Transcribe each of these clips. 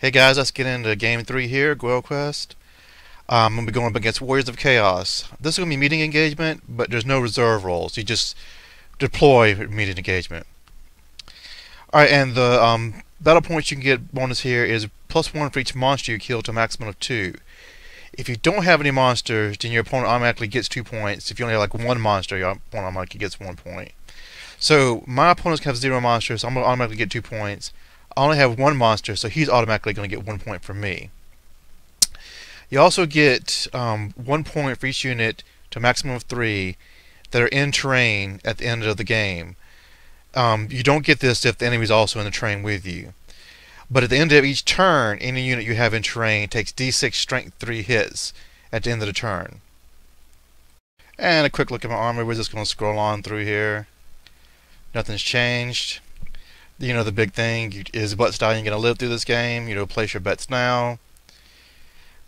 Hey guys, let's get into game 3 here, Grail Quest. I'm going to be going up against Warriors of Chaos. This is going to be meeting engagement, but there's no reserve roles. You just deploy meeting engagement. Alright, and the battle points you can get bonus here is +1 for each monster you kill to a maximum of 2. If you don't have any monsters, then your opponent automatically gets 2 points. If you only have like one monster, your opponent automatically gets 1 point. So my opponents have 0 monsters, so I'm going to automatically get 2 points. I only have 1 monster, so he's automatically going to get 1 point from me. You also get 1 point for each unit to a maximum of 3 that are in terrain at the end of the game. You don't get this if the enemy is also in the terrain with you. But at the end of each turn, any unit you have in terrain takes D6 Strength 3 hits at the end of the turn. And a quick look at my army. We're just going to scroll on through here. Nothing's changed. You know, the big thing is what stallion going to live through this game. You know, place your bets now.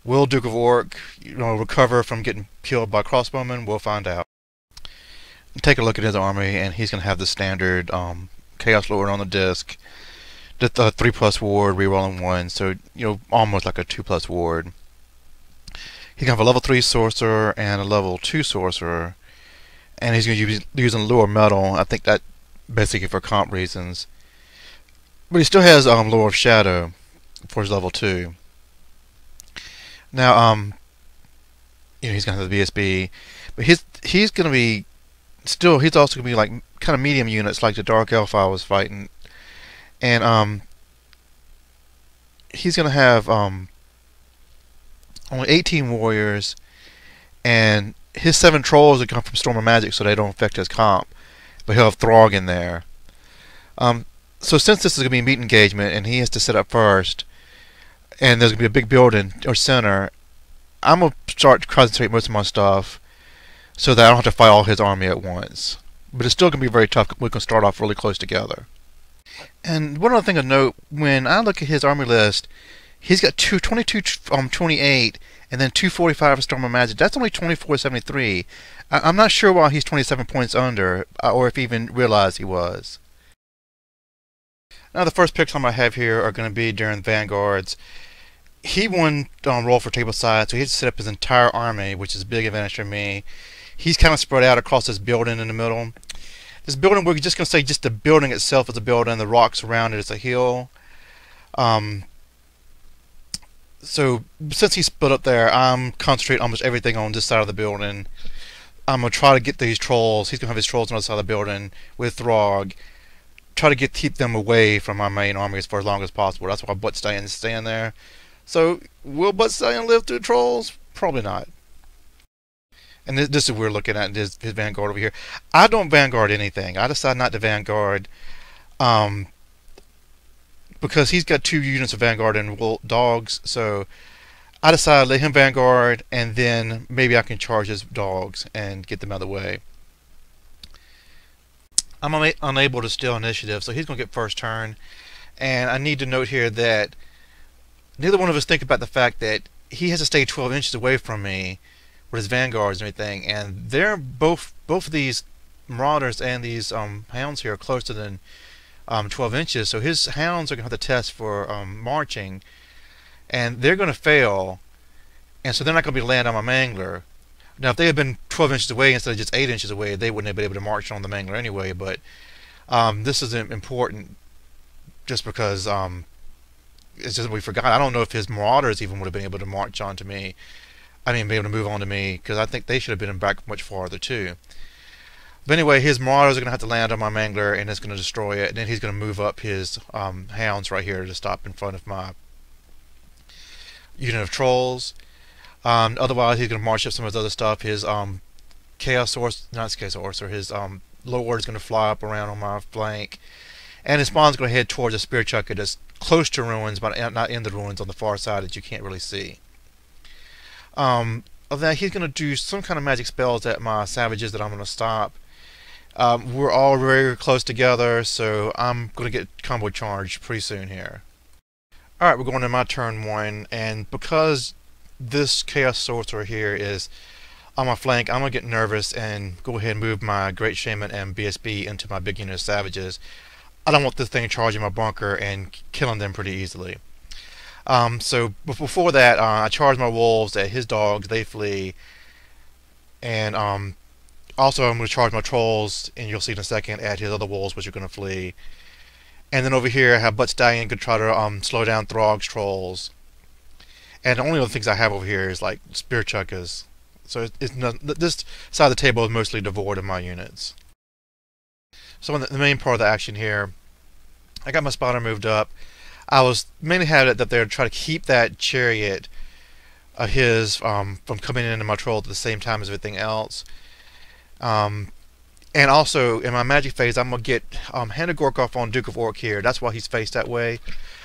Will Duke of Orc, recover from getting killed by crossbowmen? We'll find out. Take a look at his army, and he's going to have the standard Chaos Lord on the disc. The 3+ ward, rerolling 1, so almost like a 2+ ward. He's going to have a level 3 sorcerer and a level 2 sorcerer, and he's going to be using Lure Metal. I think that basically for comp reasons. But he still has Lure of Shadow for his level 2. Now, he's gonna have the BSB, but he's gonna be he's also gonna be like kind of medium units like the Dark Elf I was fighting, and he's gonna have only 18 warriors, and his 7 trolls that come from Storm of Magic, so they don't affect his comp, but he'll have Throg in there. So since this is gonna be meat engagement, and he has to set up first, and there's going to be a big building or center, I'm going to start to concentrate most of my stuff so that I don't have to fight all his army at once. But it's still going to be very tough. We can start off really close together. And one other thing to note, when I look at his army list, he's got 22 28, and then 245 for Storm of Magic. That's only 2473. I'm not sure why he's 27 points under, or if he even realized he was. Now the first picks I have here are going to be during Vanguards. He won roll for table side, so he has to set up his entire army, which is a big advantage for me. He's kind of spread out across this building in the middle. This building, we're just going to say just the building itself is a building, the rocks around it is a hill. So since he's split up there, I'm concentrating almost everything on this side of the building. I'm going to try to get these trolls. He's going to have his trolls on the other side of the building with Throg. Try to keep them away from my main armies for as long as possible. That's why Butt Stallion is staying there. So, will Butt Stallion live through trolls? Probably not. And this is what we're looking at his Vanguard over here. I don't Vanguard anything. I decide not to Vanguard because he's got 2 units of Vanguard and dogs. So, I decided to let him Vanguard, and then maybe I can charge his dogs and get them out of the way. I'm unable to steal initiative, so he's going to get first turn. And I need to note here that neither one of us think about the fact that he has to stay 12 inches away from me with his vanguards and everything. And they're both of these marauders and these hounds here are closer than 12 inches. So his hounds are going to have to test for marching, and they're going to fail. And so they're not going to be land on my mangler. Now, if they had been 12 inches away instead of just 8 inches away, they wouldn't have been able to march on the mangler anyway. But this is important just because it's just we forgot. I don't know if his marauders even would have been able to march onto me. I mean, be able to move on to me, because I think they should have been back much farther too. But anyway, his marauders are going to have to land on my mangler, and it's going to destroy it. And then he's going to move up his hounds right here to stop in front of my unit of trolls. Otherwise, he's going to march up some of his other stuff. His Chaos Horse, not his Chaos Horse, or his Lord is going to fly up around on my flank. And his spawn's going to head towards a spear chucker that's close to ruins, but not in the ruins on the far side that you can't really see. Of that, he's going to do some kind of magic spells at my savages that I'm going to stop. We're all very close together, so I'm going to get combo charged pretty soon here. Alright, we're going to my turn 1, and because this Chaos Sorcerer here is on my flank, I'm going to get nervous and go ahead and move my Great Shaman and BSB into my big unit of savages. I don't want this thing charging my bunker and killing them pretty easily. So before that, I charge my wolves at his dogs. They flee, and also I'm going to charge my trolls, and you'll see in a second, at his other wolves, which are going to flee. And then over here, I have Butt Stallion could try to slow down Throg's trolls. And the only other things I have over here is like Spear Chuckers. So it's not, this side of the table is mostly devoid of my units. So in the main part of the action here, I got my spotter moved up. I was mainly had it that they're trying to keep that chariot of his from coming into my troll at the same time as everything else. And also in my magic phase, I'm gonna get Hannah Gorkoff on Duke of Orc here. That's why he's faced that way.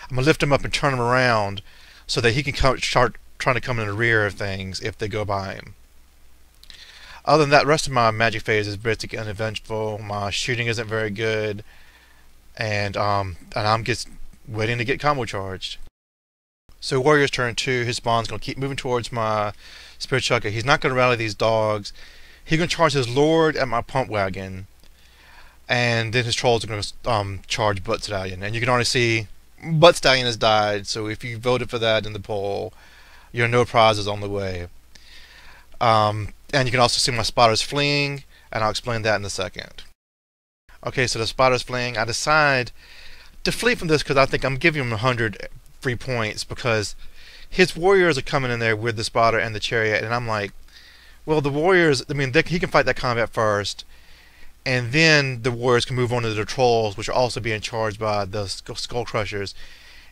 I'm gonna lift him up and turn him around so that he can start trying to come in the rear of things if they go by him. Other than that, the rest of my magic phase is basically uneventful. My shooting isn't very good, and I'm just waiting to get combo charged. So Warrior's turn 2, his spawn's going to keep moving towards my Spirit Chucker. He's not going to rally these dogs. He's going to charge his Lord at my Pump Wagon, and then his trolls are going to charge Butt Stallion. And you can already see Butt Stallion has died, so if you voted for that in the poll, your no prizes on the way. And you can also see my spotters fleeing, and I'll explain that in a second. Okay, so the spotters fleeing. I decide to flee from this because I think I'm giving him 100 free points because his warriors are coming in there with the spotter and the chariot, and I'm like, well, the warriors, I mean, he can fight that combat first, and then the warriors can move on to the trolls, which are also being charged by the skull crushers,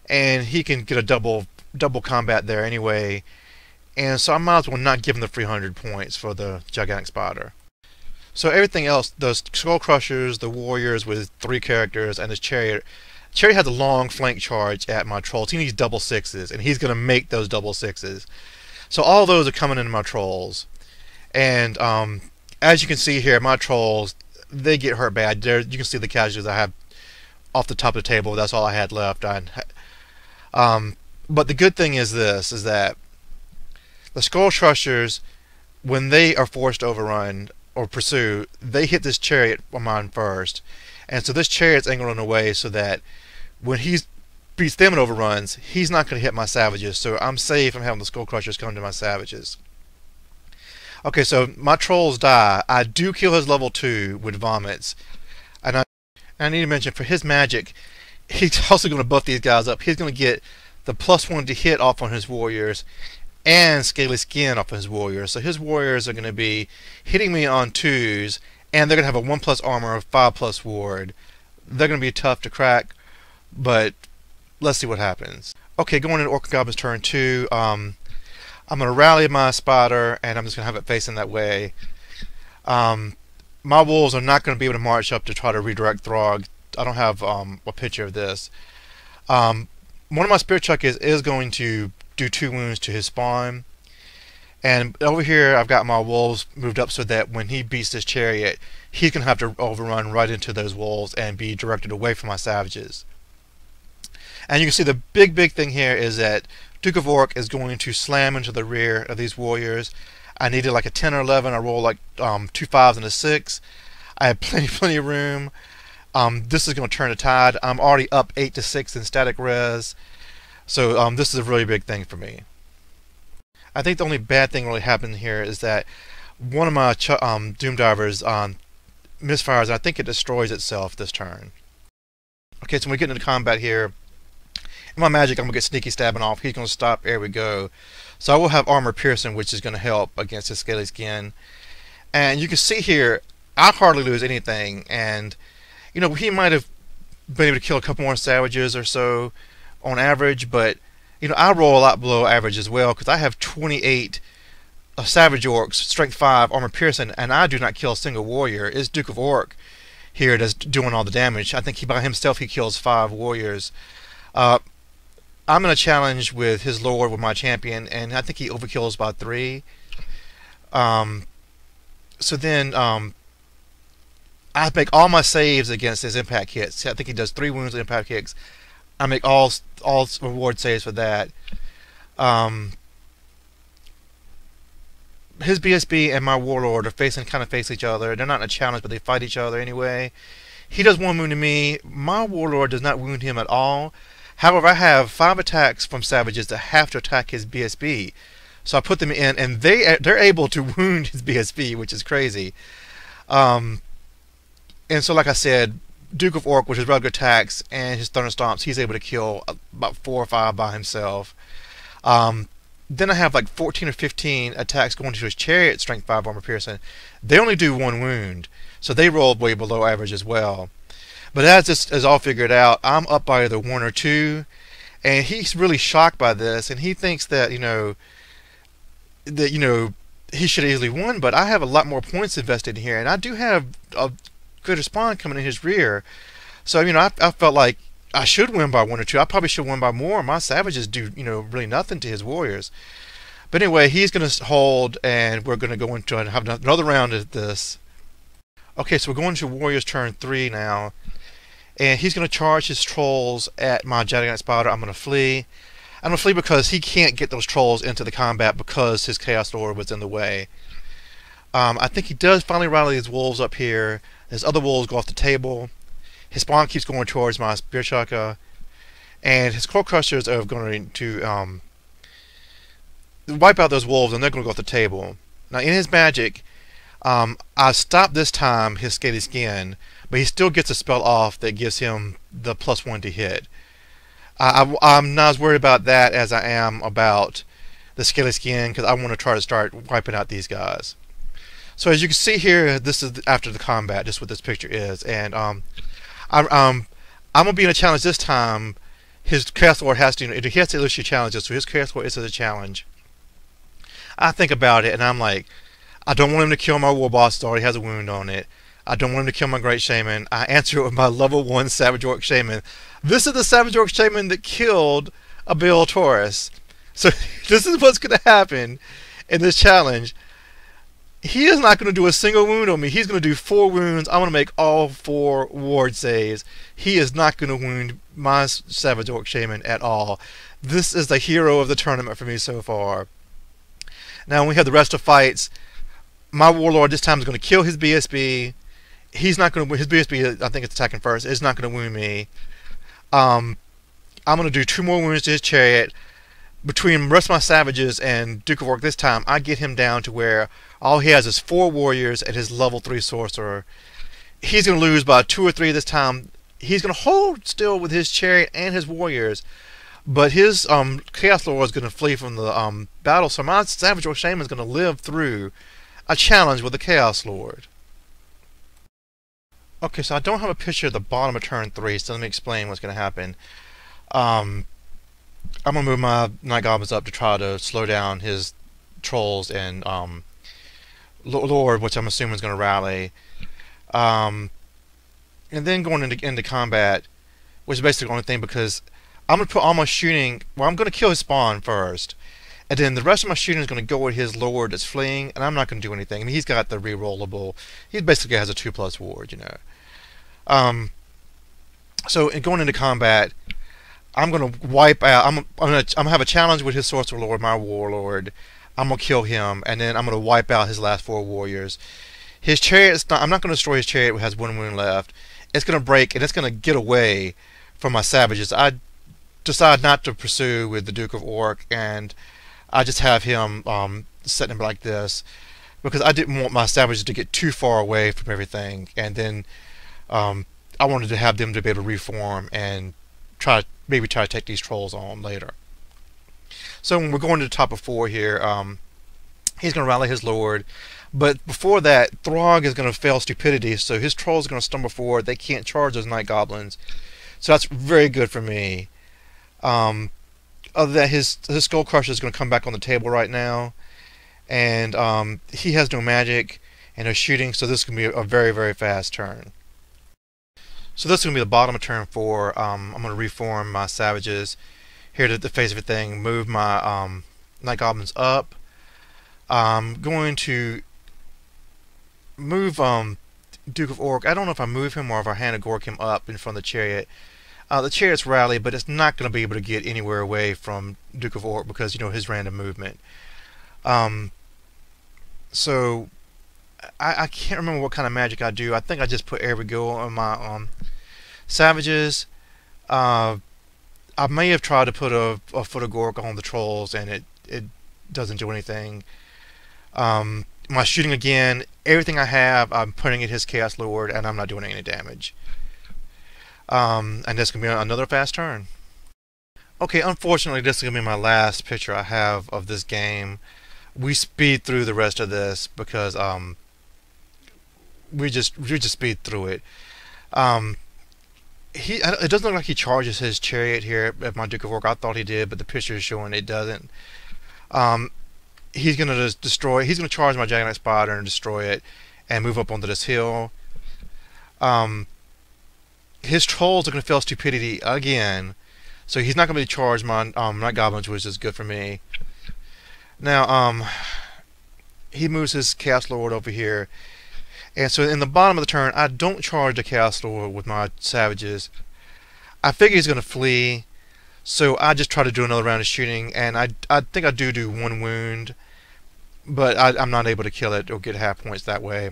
and he can get a double combat there anyway. And so I might as well not give him the 300 points for the gigantic spotter. So everything else, the skull crushers, the warriors with 3 characters, and his chariot. Chariot has a long flank charge at my trolls. He needs double 6s, and he's going to make those double 6s. So all those are coming into my trolls. And as you can see here, my trolls, they get hurt bad. You can see the casualties I have off the top of the table. That's all I had left. But the good thing is this, is that the skull crushers, when they are forced to overrun or pursue, they hit this chariot of mine first. And so this chariot's angling away so that when he beats them and overruns, he's not going to hit my savages. So I'm safe from having the skull crushers come to my savages. Okay, so my trolls die. I do kill his level 2 with vomits. And I need to mention, for his magic, he's also going to buff these guys up. He's going to get the +1 to hit off on his warriors and Scaly Skin off of his warriors. So his warriors are going to be hitting me on 2s, and they're going to have a 1+ armor, 5+ ward. They're going to be tough to crack, but let's see what happens. Okay, going into Orcs and Goblins turn 2, I'm going to rally my spotter, and I'm just going to have it facing that way. My wolves are not going to be able to march up to try to redirect Throg. I don't have a picture of this. One of my Spirit Chuckers is going to do 2 wounds to his spawn. And over here I've got my wolves moved up so that when he beats this chariot, he's going to have to overrun right into those wolves and be directed away from my savages. And you can see the big thing here is that Duke of Orc is going to slam into the rear of these warriors. I needed like a 10 or 11. I rolled like 2 5s and a 6. I have plenty of room. This is going to turn the tide. I'm already up 8 to 6 in static res. So this is a really big thing for me. I think the only bad thing really happened here is that one of my Doom Divers misfires, and I think it destroys itself this turn. Okay, so when we get into combat here, in my magic I'm going to get Sneaky Stabbing off. He's going to stop. There we go. So I will have Armor Piercing, which is going to help against his Scaly Skin. And you can see here, I hardly lose anything. And, you know, he might have been able to kill a couple more savages or so on average, but you know, I roll a lot below average as well because I have 28 Savage Orcs, Strength 5, Armor Piercing, and I do not kill a single warrior. It's Duke of Orc here that's doing all the damage. I think by himself he kills 5 warriors. I'm in a challenge with his Lord with my champion, and I think he overkills by 3. So then I make all my saves against his impact hits. I think he does 3 wounds with impact hits. I make all reward saves for that. His BSB and my Warlord are kind of face each other. They're not in a challenge, but they fight each other anyway. He does 1 wound to me. My Warlord does not wound him at all. However, I have 5 attacks from savages that have to attack his BSB. So I put them in, and they're able to wound his BSB, which is crazy. Um, and so, like I said, Duke of Orc with his regular attacks and his Thunder Stomps, he's able to kill about 4 or 5 by himself. Then I have like 14 or 15 attacks going to his chariot, strength 5 armor piercing. They only do 1 wound, so they roll way below average as well. But as this is all figured out, I'm up by either 1 or 2, and he's really shocked by this, and he thinks that he should have easily won. But I have a lot more points invested in here, and I do have a good spawn coming in his rear. So I felt like I should win by 1 or 2. I probably should win by more. My savages do really nothing to his warriors. But anyway, he's going to hold, and we're going to go into and have another round of this. Okay, so we're going to Warriors turn 3 now, and he's going to charge his trolls at my Gigantic Spider. I'm going to flee. I'm going to flee because he can't get those trolls into the combat because his Chaos Lord was in the way. I think he does finally rally his wolves up here. His other wolves go off the table. His spawn keeps going towards my Spear Chaka, and his Claw Crushers are going to wipe out those wolves, and they're going to go off the table. Now, in his magic, I stopped this time his Scaly Skin, but he still gets a spell off that gives him the +1 to hit. I'm not as worried about that as I am about the Scaly Skin, because I want to try to start wiping out these guys. So as you can see here, this is after the combat, just what this picture is, and I'm gonna be in a challenge this time. His Chaos Lord has to issue challenges, so his Chaos Lord is a challenge. I think about it, and I'm like, I don't want him to kill my War Boss that already has a wound on it. I don't want him to kill my Great Shaman. I answer it with my level 1 Savage Orc Shaman. This is the Savage Orc Shaman that killed a Baal Taurus. So this is what's going to happen in this challenge. He is not going to do a single wound on me. He's going to do 4 wounds. I'm going to make all 4 ward saves. He is not going to wound my Savage Orc Shaman at all. This is the hero of the tournament for me so far. Now, when we have the rest of fights, my Warlord this time is going to kill his BSB. He's not going to. His BSB, I think it's attacking first, is not going to wound me. I'm going to do 2 more wounds to his chariot. Between the rest of my savages and Duke of Orc this time, I get him down to where all he has is 4 warriors and his level 3 sorcerer. He's going to lose by 2 or 3 this time. He's going to hold still with his chariot and his warriors, but his Chaos Lord is going to flee from the battle. So my Savage Orc Shaman is going to live through a challenge with the Chaos Lord. Okay, so I don't have a picture at the bottom of turn 3, so let me explain what's going to happen. I'm going to move my Night Goblins up to try to slow down his trolls and Lord, which I'm assuming is going to rally. And then going into combat, which is basically the only thing, because I'm going to put all my shooting... Well, I'm going to kill his spawn first. And then the rest of my shooting is going to go with his Lord that's fleeing, and I'm not going to do anything. I mean, he's got the rerollable. He basically has a 2+ ward, So going into combat, I'm going to wipe out... I'm going to have a challenge with his Sorcerer Lord, my Warlord. I'm going to kill him, and then I'm going to wipe out his last 4 warriors. His chariot, I'm not going to destroy his chariot, which has 1 wound left. It's going to break, and it's going to get away from my savages. I decide not to pursue with the Duke of Orc, and I just have him set him like this, because I didn't want my savages to get too far away from everything, and then I wanted to have them to be able to reform and maybe try to take these trolls on later. So when we're going to the top of 4 here, he's going to rally his Lord, but before that, Throg is going to fail Stupidity, so his trolls are going to stumble forward. They can't charge those Night Goblins, so that's very good for me. Other than that, his Skull Crusher is going to come back on the table right now, and he has no magic and no shooting, so this is going to be a very, very fast turn. So this is going to be the bottom of turn 4. I'm going to reform my savages here to the face of everything, move my Night Goblins up. I'm going to move Duke of Orc. I don't know if I move him or if I hand a Gork him up in front of the chariot. The chariot's rally, but it's not going to be able to get anywhere away from Duke of Orc because, his random movement. So I can't remember what kind of magic I do. I think I just put Air Go on my savages. I I may have tried to put a foot of Gork on the trolls, and it doesn't do anything. My shooting again, everything I have, I'm putting in his Chaos Lord, and I'm not doing any damage. And this can be another fast turn. Okay, unfortunately, this is gonna be my last picture I have of this game. We speed through the rest of this because we just speed through it. It doesn't look like he charges his chariot here at my Duke of Orc. I thought he did, but the picture is showing it doesn't. He's gonna just destroy. He's gonna charge my Jagged Spider and destroy it, and move up onto this hill. His trolls are gonna fail stupidity again, so he's not gonna be charged my Night Goblins, which is good for me. Now he moves his Chaos Lord over here. And so in the bottom of the turn, I don't charge the Chaos Lord with my savages. I figure he's going to flee, so I just try to do another round of shooting, and I think I do one wound, but I'm not able to kill it or get half points that way.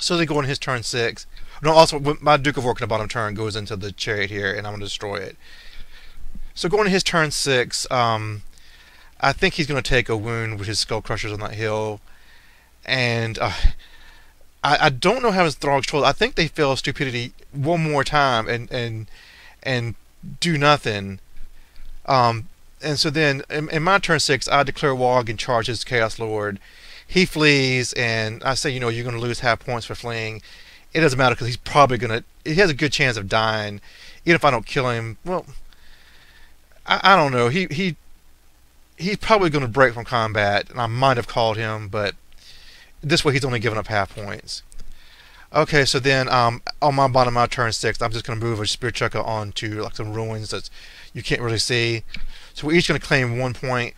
So they go in his turn 6. No, also my Duke of Orc in the bottom turn goes into the chariot here, and I'm going to destroy it. So going to his turn 6, I think he's going to take a wound with his Skull Crushers on that hill, and I don't know how his Throg trolls. I think they fail stupidity one more time and do nothing. And so then in my turn 6, I declare Wog and charge his Chaos Lord. He flees, and I say, you're going to lose half points for fleeing. It doesn't matter because he's probably going to. He has a good chance of dying, even if I don't kill him. Well, I don't know. He's probably going to break from combat, and I might have called him, but this way he's only giving up half points. Okay, so then on my bottom of my turn 6, I'm just going to move a Spear Chucker onto like some ruins that you can't really see. So we're each going to claim 1 point.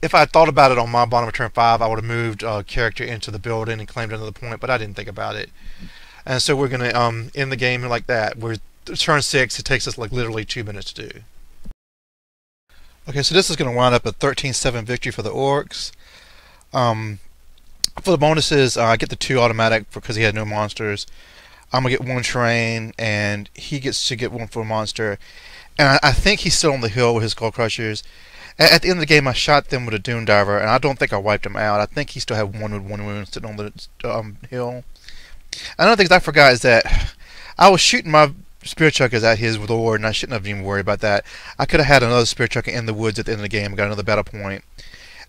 If I had thought about it on my bottom of turn 5, I would have moved a character into the building and claimed another point, but I didn't think about it. And so we're going to end the game like that. We're turn 6, it takes us like literally 2 minutes to do. Okay, so this is going to wind up a 13-7 victory for the Orcs. For the bonuses, I get the 2 automatic because he had no monsters. I'm going to get 1 terrain, and he gets to get 1 for a monster. And I think he's still on the hill with his Skull Crushers. At the end of the game, I shot them with a Doom Diver, and I don't think I wiped him out. I think he still had 1 with 1 wound sitting on the hill. Another thing I forgot is that I was shooting my Spear Chuckers at his Lord, and I shouldn't have even worried about that. I could have had another Spear Chucker in the woods at the end of the game and got another battle point.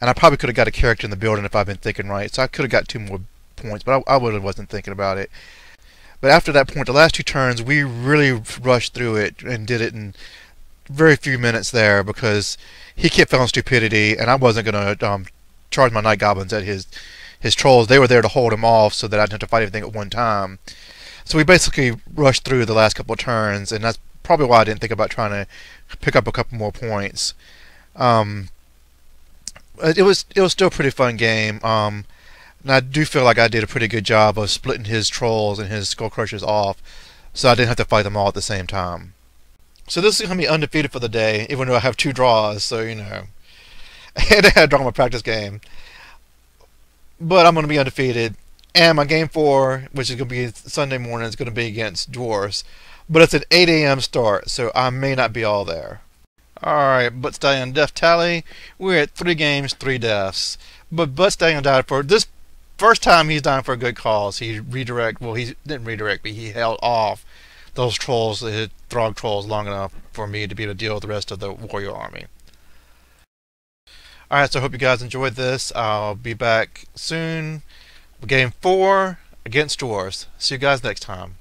And I probably could have got a character in the building if I'd been thinking right. So I could have got 2 more points, but I really wasn't thinking about it. But after that point, the last 2 turns, we really rushed through it and did it in very few minutes there because he kept failing stupidity, and I wasn't going to charge my Night Goblins at his trolls. They were there to hold him off so that I didn't have to fight everything at one time. So we basically rushed through the last couple of turns, and that's probably why I didn't think about trying to pick up a couple more points. It was still a pretty fun game, and I do feel like I did a pretty good job of splitting his trolls and his Skull Crushers off, so I didn't have to fight them all at the same time. So this is going to be undefeated for the day, even though I have 2 draws, so and I had to draw my practice game. But I'm going to be undefeated, and my game 4, which is going to be Sunday morning, is going to be against Dwarves, but it's an 8 a.m. start, so I may not be all there. Alright, Butt Stallion death tally. We're at 3 games, 3 deaths. But Butt Stallion died for this first time he's dying for a good cause. He didn't redirect, but he held off those trolls, the Throg trolls, long enough for me to be able to deal with the rest of the warrior army. Alright, so I hope you guys enjoyed this. I'll be back soon with game 4 against Dwarves. See you guys next time.